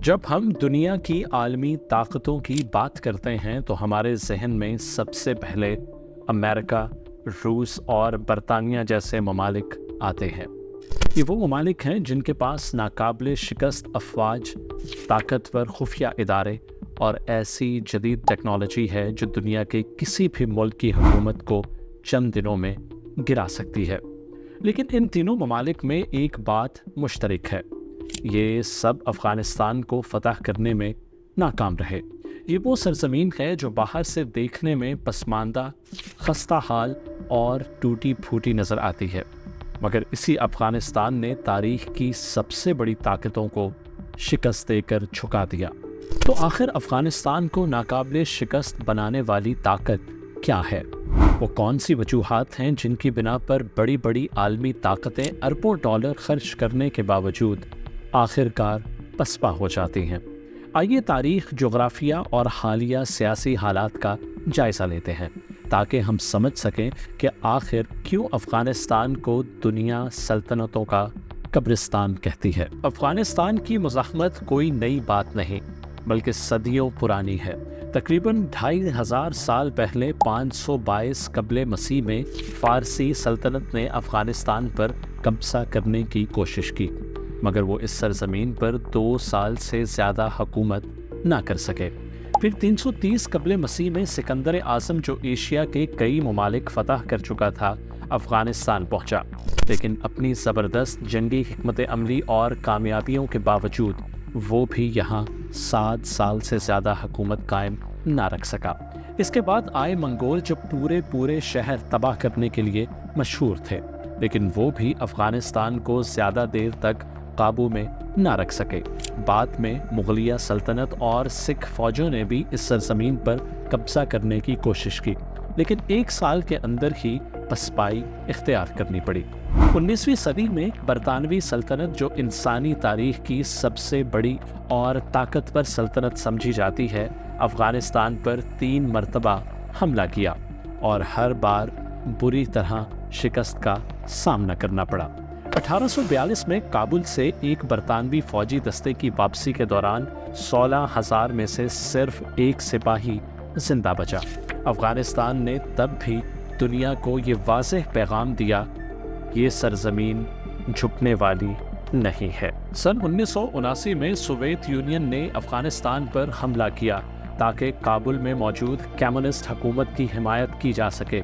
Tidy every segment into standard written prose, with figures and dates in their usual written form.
जब हम दुनिया की आलमी ताकतों की बात करते हैं तो हमारे जहन में सबसे पहले अमेरिका, रूस और बरतानिया जैसे ममालिक आते हैं। ये वो ममालिक हैं जिनके पास नाकाबिले शिकस्त अफवाज, ताकतवर खुफिया इदारे और ऐसी जदीद टेक्नोलॉजी है जो दुनिया के किसी भी मुल्क की हुकूमत को चंद दिनों में गिरा सकती है। लेकिन इन तीनों ममालिक में एक बात मुश्तरक है, ये सब अफ़गानिस्तान को फतह करने में नाकाम रहे। ये वो सरजमीन है जो बाहर से देखने में पसमानदा, खस्ता हाल और टूटी फूटी नज़र आती है, मगर इसी अफ़गानिस्तान ने तारीख़ की सबसे बड़ी ताकतों को शिकस्त देकर झुका दिया। तो आखिर अफ़गानिस्तान को नाकाबिले शिकस्त बनाने वाली ताकत क्या है? वो कौन सी वजूहात हैं जिनकी बिना पर बड़ी बड़ी आलमी ताकतें अरबों डॉलर खर्च करने के बावजूद आखिरकार पसपा हो जाती हैं? आइए तारीख़, जोग्राफिया और हालिया सियासी हालात का जायज़ा लेते हैं ताकि हम समझ सकें कि आखिर क्यों अफ़गानिस्तान को दुनिया सल्तनतों का कब्रिस्तान कहती है। अफ़गानिस्तान की मुज़ाहमत कोई नई बात नहीं बल्कि सदियों पुरानी है। तकरीबन 2500 साल पहले 522 कबले मसीह में फ़ारसी सल्तनत ने अफ़गानिस्तान पर कब्ज़ा करने की कोशिश की, मगर वो इस सरजमीन पर 2 साल से ज़्यादा हुकूमत ना कर सके। फिर 330 कबले मसीह में सिकंदर आज़म, जो एशिया के कई ममालिक फ़तह कर चुका था, अफ़गानिस्तान पहुंचा, लेकिन अपनी ज़बरदस्त जंगी हिकमत अमली और कामयाबियों के बावजूद वो भी यहाँ 7 साल से ज़्यादा हुकूमत कायम ना रख सका। इसके बाद आए मंगोल, जो पूरे शहर तबाह करने के लिए मशहूर थे, लेकिन वो भी अफ़गानिस्तान को ज़्यादा देर तक काबू में ना रख सके। बाद में मुगलिया सल्तनत और सिख फौजों ने भी इस सरजमीन पर कब्जा करने की कोशिश की, लेकिन 1 साल के अंदर ही पसपाई इख्तियार करनी पड़ी। 19वीं सदी में बरतानवी सल्तनत, जो इंसानी तारीख की सबसे बड़ी और ताकतवर सल्तनत समझी जाती है, अफ़गानिस्तान पर 3 मरतबा हमला किया और हर बार बुरी तरह शिकस्त का सामना करना पड़ा। 1842 में काबुल से एक बरतानवी फौजी दस्ते की वापसी के दौरान 16,000 में से सिर्फ 1 सिपाही जिंदा बचा। अफ़गानिस्तान ने तब भी दुनिया को ये वाज़ेह पैगाम दिया, ये सरजमीन झुकने वाली नहीं है। सन 1979 में सोवियत यूनियन ने अफ़गानिस्तान पर हमला किया ताकि काबुल में मौजूद कम्युनिस्ट हुकूमत की हिमायत की जा सके।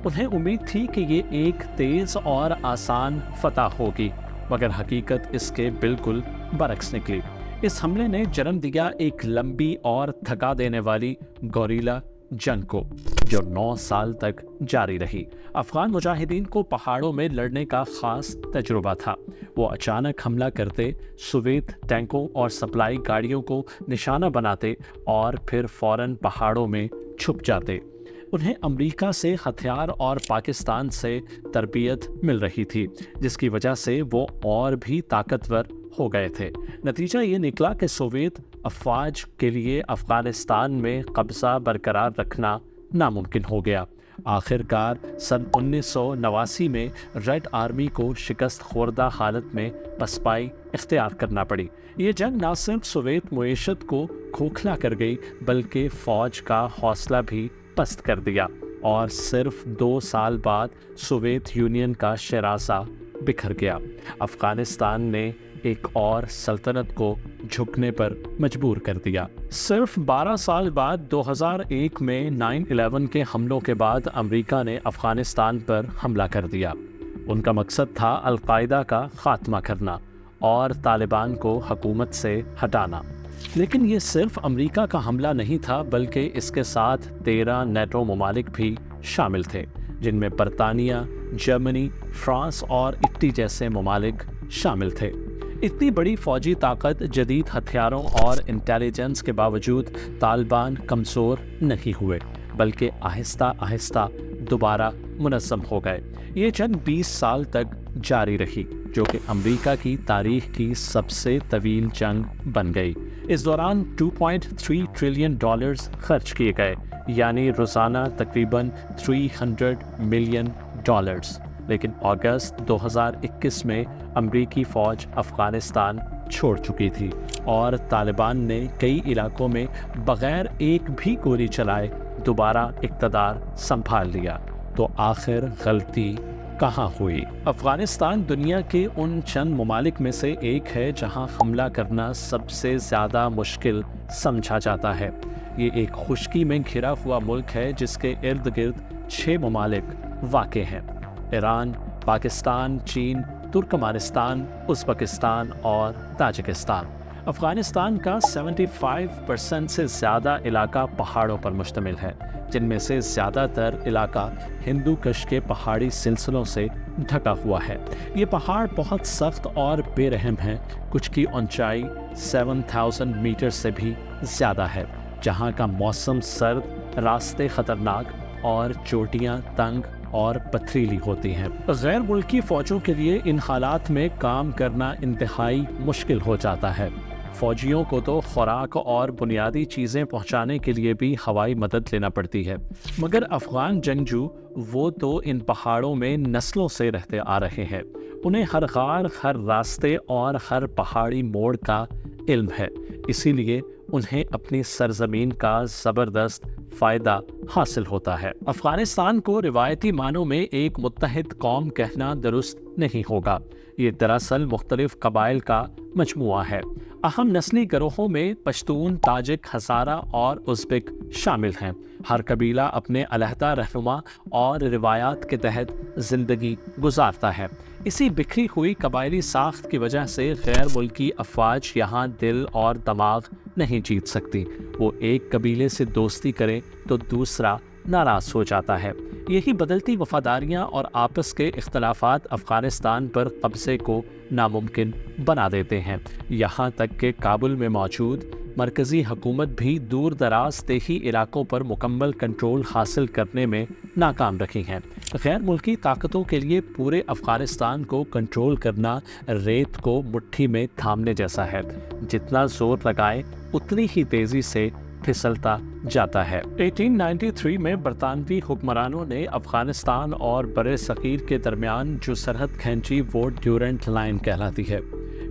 उन्हें उम्मीद थी कि ये एक तेज़ और आसान फतह होगी, मगर हकीकत इसके बिल्कुल बरक्स निकली। इस हमले ने जन्म दिया एक लंबी और थका देने वाली गोरिल्ला जंग को, जो 9 साल तक जारी रही। अफ़गान मुजाहिदीन को पहाड़ों में लड़ने का ख़ास तजुर्बा था। वो अचानक हमला करते, सोवियत टैंकों और सप्लाई गाड़ियों को निशाना बनाते और फिर फ़ौरन पहाड़ों में छुप जाते। उन्हें अमेरिका से हथियार और पाकिस्तान से तरबियत मिल रही थी, जिसकी वजह से वो और भी ताकतवर हो गए थे। नतीजा ये निकला कि सोवियत अफवाज के लिए अफ़गानिस्तान में कब्ज़ा बरकरार रखना नामुमकिन हो गया। आखिरकार सन 1989 में रेड आर्मी को शिकस्त खोरदा हालत में पसपाई इख्तियार करना पड़ी। ये जंग न सिर्फ सोवियत मुईशत को खोखला कर गई बल्कि फ़ौज का हौसला भी पस्त कर दिया, और सिर्फ 2 साल बाद सोवियत यूनियन का शरासा बिखर गया। अफ़गानिस्तान ने एक और सल्तनत को झुकने पर मजबूर कर दिया। सिर्फ 12 साल बाद 2001 में 9/11 के हमलों के बाद अमेरिका ने अफ़गानिस्तान पर हमला कर दिया। उनका मकसद था अल-कायदा का खात्मा करना और तालिबान को हुकूमत से हटाना। लेकिन ये सिर्फ अमेरिका का हमला नहीं था, बल्कि इसके साथ 13 नेटो ममालिक भी शामिल थे, जिनमें बरतानिया, जर्मनी, फ्रांस और इटली जैसे ममालिक शामिल थे। इतनी बड़ी फौजी ताकत, जदीद हथियारों और इंटेलिजेंस के बावजूद तालिबान कमज़ोर नहीं हुए, बल्कि आहिस्ता आहिस्ता दोबारा मुनज़्ज़म हो गए। ये जंग 20 साल तक जारी रही, जो कि अमेरिका की तारीख की सबसे तवील जंग बन गई। इस दौरान $2.3 ट्रिलियन खर्च किए गए, यानी रोज़ाना तकरीबन $300 मिलियन। लेकिन अगस्त 2021 में अमरीकी फ़ौज अफ़गानिस्तान چھوڑ چکی تھی اور طالبان نے کئی علاقوں میں بغیر ایک بھی گولی چلائے دوبارہ اقتدار سنبھال لیا۔ تو آخر غلطی کہاں ہوئی؟ افغانستان دنیا کے ان چند ممالک میں سے ایک ہے جہاں حملہ کرنا سب سے زیادہ مشکل سمجھا جاتا ہے۔ یہ ایک خشکی میں گھرا ہوا ملک ہے جس کے ارد گرد 6 ممالک واقع ہیں: ایران، پاکستان، چین، ترکمانستان، ازبکستان اور تاجکستان۔ افغانستان کا 75% سے زیادہ علاقہ پہاڑوں پر مشتمل ہے، جن میں سے زیادہ تر علاقہ ہندو کش کے پہاڑی سلسلوں سے ڈھکا ہوا ہے۔ یہ پہاڑ بہت سخت اور بے رحم ہیں، کچھ کی اونچائی 7000 میٹر سے بھی زیادہ ہے، جہاں کا موسم سرد، راستے خطرناک اور چوٹیاں تنگ اور پتھریلی ہوتی ہیں۔ غیر ملکی فوجوں کے لیے ان حالات میں کام کرنا انتہائی مشکل ہو جاتا ہے۔ فوجیوں کو تو خوراک اور بنیادی چیزیں پہنچانے کے لیے بھی ہوائی مدد لینا پڑتی ہے، مگر افغان جنگجو وہ تو ان پہاڑوں میں نسلوں سے رہتے آ رہے ہیں۔ انہیں ہر غار، ہر راستے اور ہر پہاڑی موڑ کا علم ہے، اسی لیے انہیں اپنی سرزمین کا زبردست فائدہ حاصل ہوتا ہے۔ افغانستان کو روایتی معنوں میں ایک متحد قوم کہنا درست نہیں ہوگا۔ یہ دراصل مختلف قبائل کا مجموعہ ہے۔ اہم نسلی گروہوں میں پشتون، تاجک، ہزارہ اور ازبک شامل ہیں۔ ہر قبیلہ اپنے علیحدہ رہنما اور روایات کے تحت زندگی گزارتا ہے۔ اسی بکھری ہوئی قبائلی ساخت کی وجہ سے غیر ملکی افواج یہاں دل اور دماغ نہیں جیت سکتی۔ وہ ایک قبیلے سے دوستی کرے تو دوسرا ناراض ہو جاتا ہے۔ یہی بدلتی وفاداریاں اور آپس کے اختلافات افغانستان پر قبضے کو ناممکن بنا دیتے ہیں، یہاں تک کہ کابل میں موجود مرکزی حکومت بھی دور دراز دیہی علاقوں پر مکمل کنٹرول حاصل کرنے میں ناکام رہی ہیں۔ غیر ملکی طاقتوں کے لیے پورے افغانستان کو کنٹرول کرنا ریت کو مٹھی میں تھامنے جیسا ہے، جتنا زور لگائے اتنی ہی تیزی سے پھسلتا جاتا ہے۔ 1893 میں برطانوی حکمرانوں نے افغانستان اور بر صغیر کے درمیان جو سرحد کھینچی وہ ڈیورنٹ لائن کہلاتی ہے۔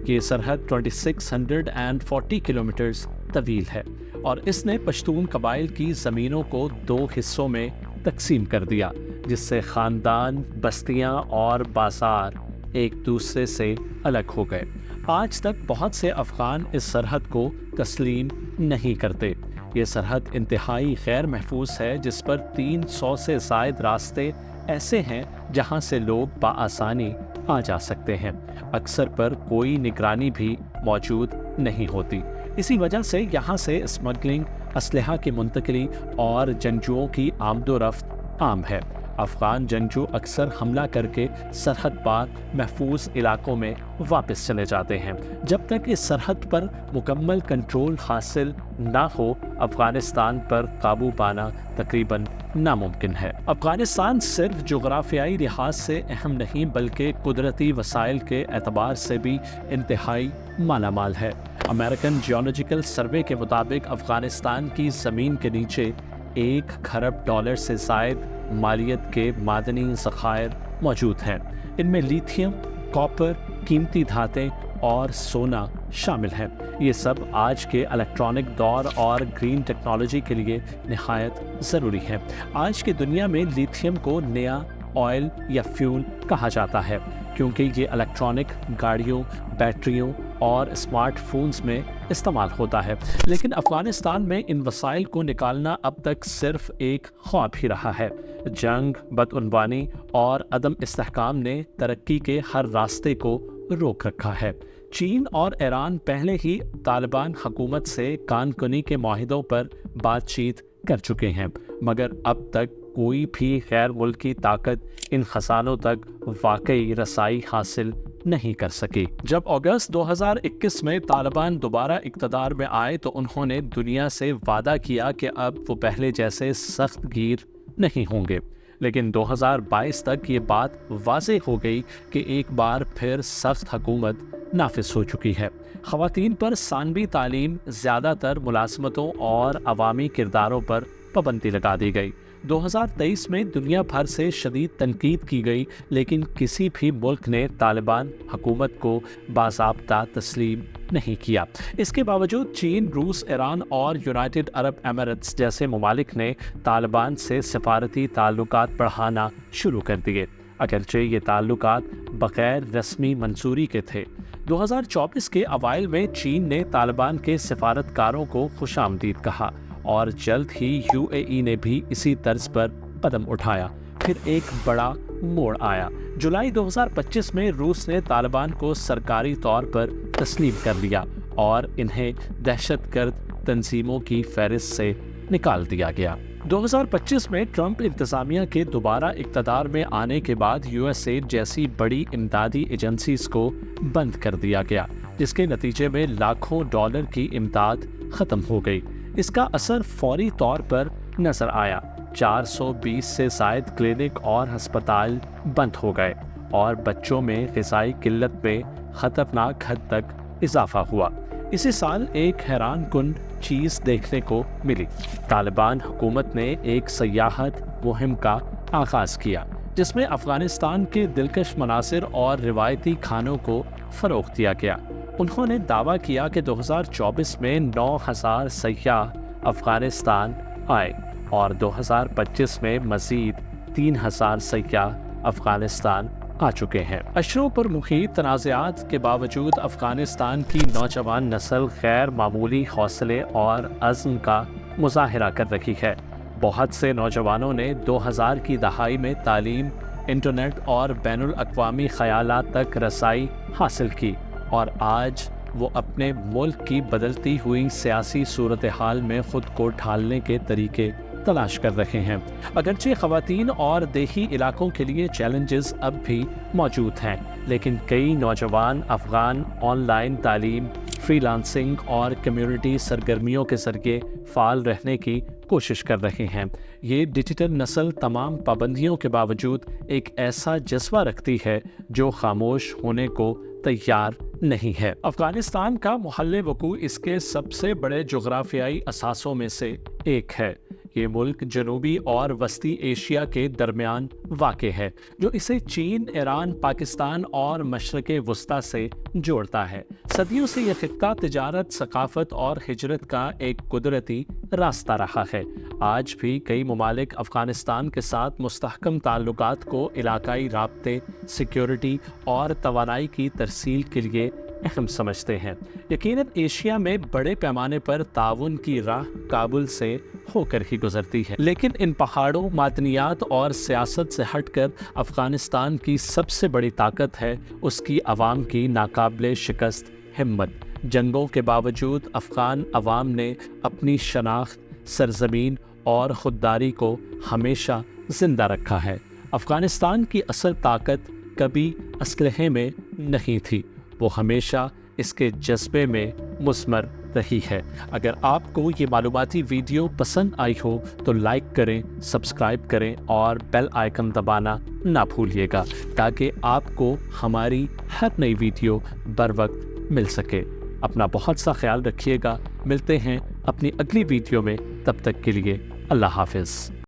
یہ سرحد 2640 کلومیٹرز طویل ہے اور اس نے پشتون قبائل کی زمینوں کو 2 حصوں میں تقسیم کر دیا، جس سے خاندان، بستیاں اور بازار ایک دوسرے سے الگ ہو گئے۔ آج تک بہت سے افغان اس سرحد کو تسلیم نہیں کرتے۔ یہ سرحد انتہائی غیر محفوظ ہے، جس پر 300 سے زائد راستے ایسے ہیں جہاں سے لوگ بآسانی آ جا سکتے ہیں۔ اکثر پر کوئی نگرانی بھی موجود نہیں ہوتی۔ اسی وجہ سے یہاں سے اسمگلنگ، اسلحہ کی منتقلی اور جنگجوؤں کی آمد و رفت عام ہے۔ افغان جنگجو اکثر حملہ کر کے سرحد پار محفوظ علاقوں میں واپس چلے جاتے ہیں۔ جب تک اس سرحد پر مکمل کنٹرول حاصل نہ ہو، افغانستان پر قابو پانا تقریباً ناممکن ہے۔ افغانستان صرف جغرافیائی لحاظ سے اہم نہیں بلکہ قدرتی وسائل کے اعتبار سے بھی انتہائی مالا مال ہے۔ امریکن جیولوجیکل سروے کے مطابق افغانستان کی زمین کے نیچے $1 کروڑ سے زائد مالیت کے معدنی ذخائر موجود ہیں۔ ان میں لیتھیم، کاپر، قیمتی دھاتیں اور سونا شامل ہیں۔ یہ سب آج کے الیکٹرانک دور اور گرین ٹیکنالوجی کے لیے نہایت ضروری ہے۔ آج کی دنیا میں لیتھیم کو نیا آئل یا فیول کہا جاتا ہے، کیونکہ یہ الیکٹرانک گاڑیوں، بیٹریوں اور اسمارٹ فونز میں استعمال ہوتا ہے۔ لیکن افغانستان میں ان وسائل کو نکالنا اب تک صرف ایک خواب ہی رہا ہے۔ جنگ، بدعنوانی اور عدم استحکام نے ترقی کے ہر راستے کو روک رکھا ہے۔ چین اور ایران پہلے ہی طالبان حکومت سے کان کنی کے معاہدوں پر بات چیت کر چکے ہیں، مگر اب تک کوئی بھی غیر ملکی طاقت ان خزانوں تک واقعی رسائی حاصل نہیں کر سکی۔ جب اگست 2021 میں طالبان دوبارہ اقتدار میں آئے تو انہوں نے دنیا سے وعدہ کیا کہ اب وہ پہلے جیسے سخت گیر نہیں ہوں گے، لیکن 2022 تک یہ بات واضح ہو گئی کہ ایک بار پھر سخت حکومت نافذ ہو چکی ہے۔ خواتین پر ثانوی تعلیم، زیادہ تر ملازمتوں اور عوامی کرداروں پر पाबंदी लगा दी गई। 2023 में दुनिया भर से शदीद तनकीद की गई, लेकिन किसी भी मुल्क ने तालिबान हुकूमत को बाज़ाब्ता तस्लीम नहीं किया। इसके बावजूद चीन, रूस, ईरान और यूनाइटेड अरब एमिरेट्स जैसे ममालिक ने तालिबान से सफारती ताल्लुकात बढ़ाना शुरू कर दिए, अगरचे ये ताल्लुकात बग़ैर रस्मी मंजूरी के थे। 2024 के अवाइल में चीन ने तालिबान के सफारतकारों को खुशामदीद कहा और जल्द ही यूएई ने भी इसी तर्ज पर कदम उठाया। फिर एक बड़ा मोड़ आया। जुलाई 2025 में रूस ने तालिबान को सरकारी तौर पर तस्लीम कर लिया और इन्हें दहशतगर्द तंजीमों की फहरिस्त से निकाल दिया गया। 2025 में ट्रंप इंतजामिया के दोबारा इक़्तिदार में आने के बाद यूएसएड जैसी बड़ी इमदादी एजेंसीज को बंद कर दिया गया, जिसके नतीजे में लाखों डॉलर की इमदाद ख़त्म हो गई। इसका असर फौरी तौर पर नजर आया। 420 से ज़ायद क्लिनिक और अस्पताल बंद हो गए और बच्चों में ग़िज़ाई किल्लत में ख़तरनाक हद तक इजाफा हुआ। इसी साल एक हैरान कुन चीज़ देखने को मिली। तालिबान हुकूमत ने एक सयाहत मुहिम का आगाज़ किया, जिसमें अफ़गानिस्तान के दिलकश मनासिर और रिवायती खानों को फ़रोग़ दिया गया। उन्होंने दावा किया कि 2024 में 9,000 सयाह अफ़गानिस्तान आए और 2025 में मज़ीद 3,000 सयाह अफ़गानिस्तान आ चुके हैं। अशरों पर मुहीत तनाज़ात के बावजूद अफ़गानिस्तान की नौजवान नस्ल गैर मामूली हौसले और अज़्म का मुज़ाहिरा कर रही है। बहुत से नौजवानों ने 2000 की दहाई में तालीम, इंटरनेट और बैनुल अक़वामी ख़यालात तक रसाई हासिल की और आज वो अपने मुल्क की बदलती हुई सियासी सूरत हाल में ख़ुद को ढालने के तरीके तलाश कर रहे हैं। अगरचे ख़वातीन और देही इलाकों के लिए चैलेंजेस अब भी मौजूद हैं, लेकिन कई नौजवान अफ़गान ऑनलाइन तालीम, फ्रीलांसिंग और कम्युनिटी सरगर्मियों के ज़रिए फ़ाल रहने की कोशिश कर रहे हैं। ये डिजिटल नस्ल तमाम पाबंदियों के बावजूद एक ऐसा जज्बा रखती है जो खामोश होने को तैयार नहीं है। अफ़गानिस्तान का महल वक़ू इसके सबसे बड़े जोग्राफियाई असासों में से एक है। ये मुल्क जनूबी और वस्ती एशिया के दरमियान वाक़ है, जो इसे चीन, ईरान, पाकिस्तान और मशरक़े वस्ता से जोड़ता है। सदियों से यह खित्ता तिजारत, सकाफ़त और हिजरत का एक कुदरती रास्ता रहा है। आज भी कई ममालिक अफ़गानिस्तान के साथ मुस्तहकम ताल्लुकात को इलाकाई राब्ते, सिक्योरिटी और तवानाई की तरसील के लिए अहम समझते हैं। यकीनन एशिया में बड़े पैमाने पर ताउन की राह काबुल से होकर ही गुजरती है, लेकिन इन पहाड़ों, मादनियात और सियासत से हटकर अफ़गानिस्तान की सबसे बड़ी ताकत है उसकी अवाम की नाकाबिले शिकस्त हिम्मत। जंगों के बावजूद अफ़गान अवाम ने अपनी शनाख्त, सरजमीन और खुददारी को हमेशा जिंदा रखा है। अफ़गानिस्तान की असल ताकत कभी असलहे में नहीं थी, वो हमेशा इसके जज्बे में मुस्मर रही है। अगर आपको ये मालूमाती वीडियो पसंद आई हो तो लाइक करें, सब्सक्राइब करें और बेल आइकन दबाना ना भूलिएगा, ताकि आपको हमारी हर नई वीडियो बर वक्त मिल सके। अपना बहुत सा ख्याल रखिएगा। मिलते हैं अपनी अगली वीडियो में, तब तक के लिए अल्लाह हाफ़िज़।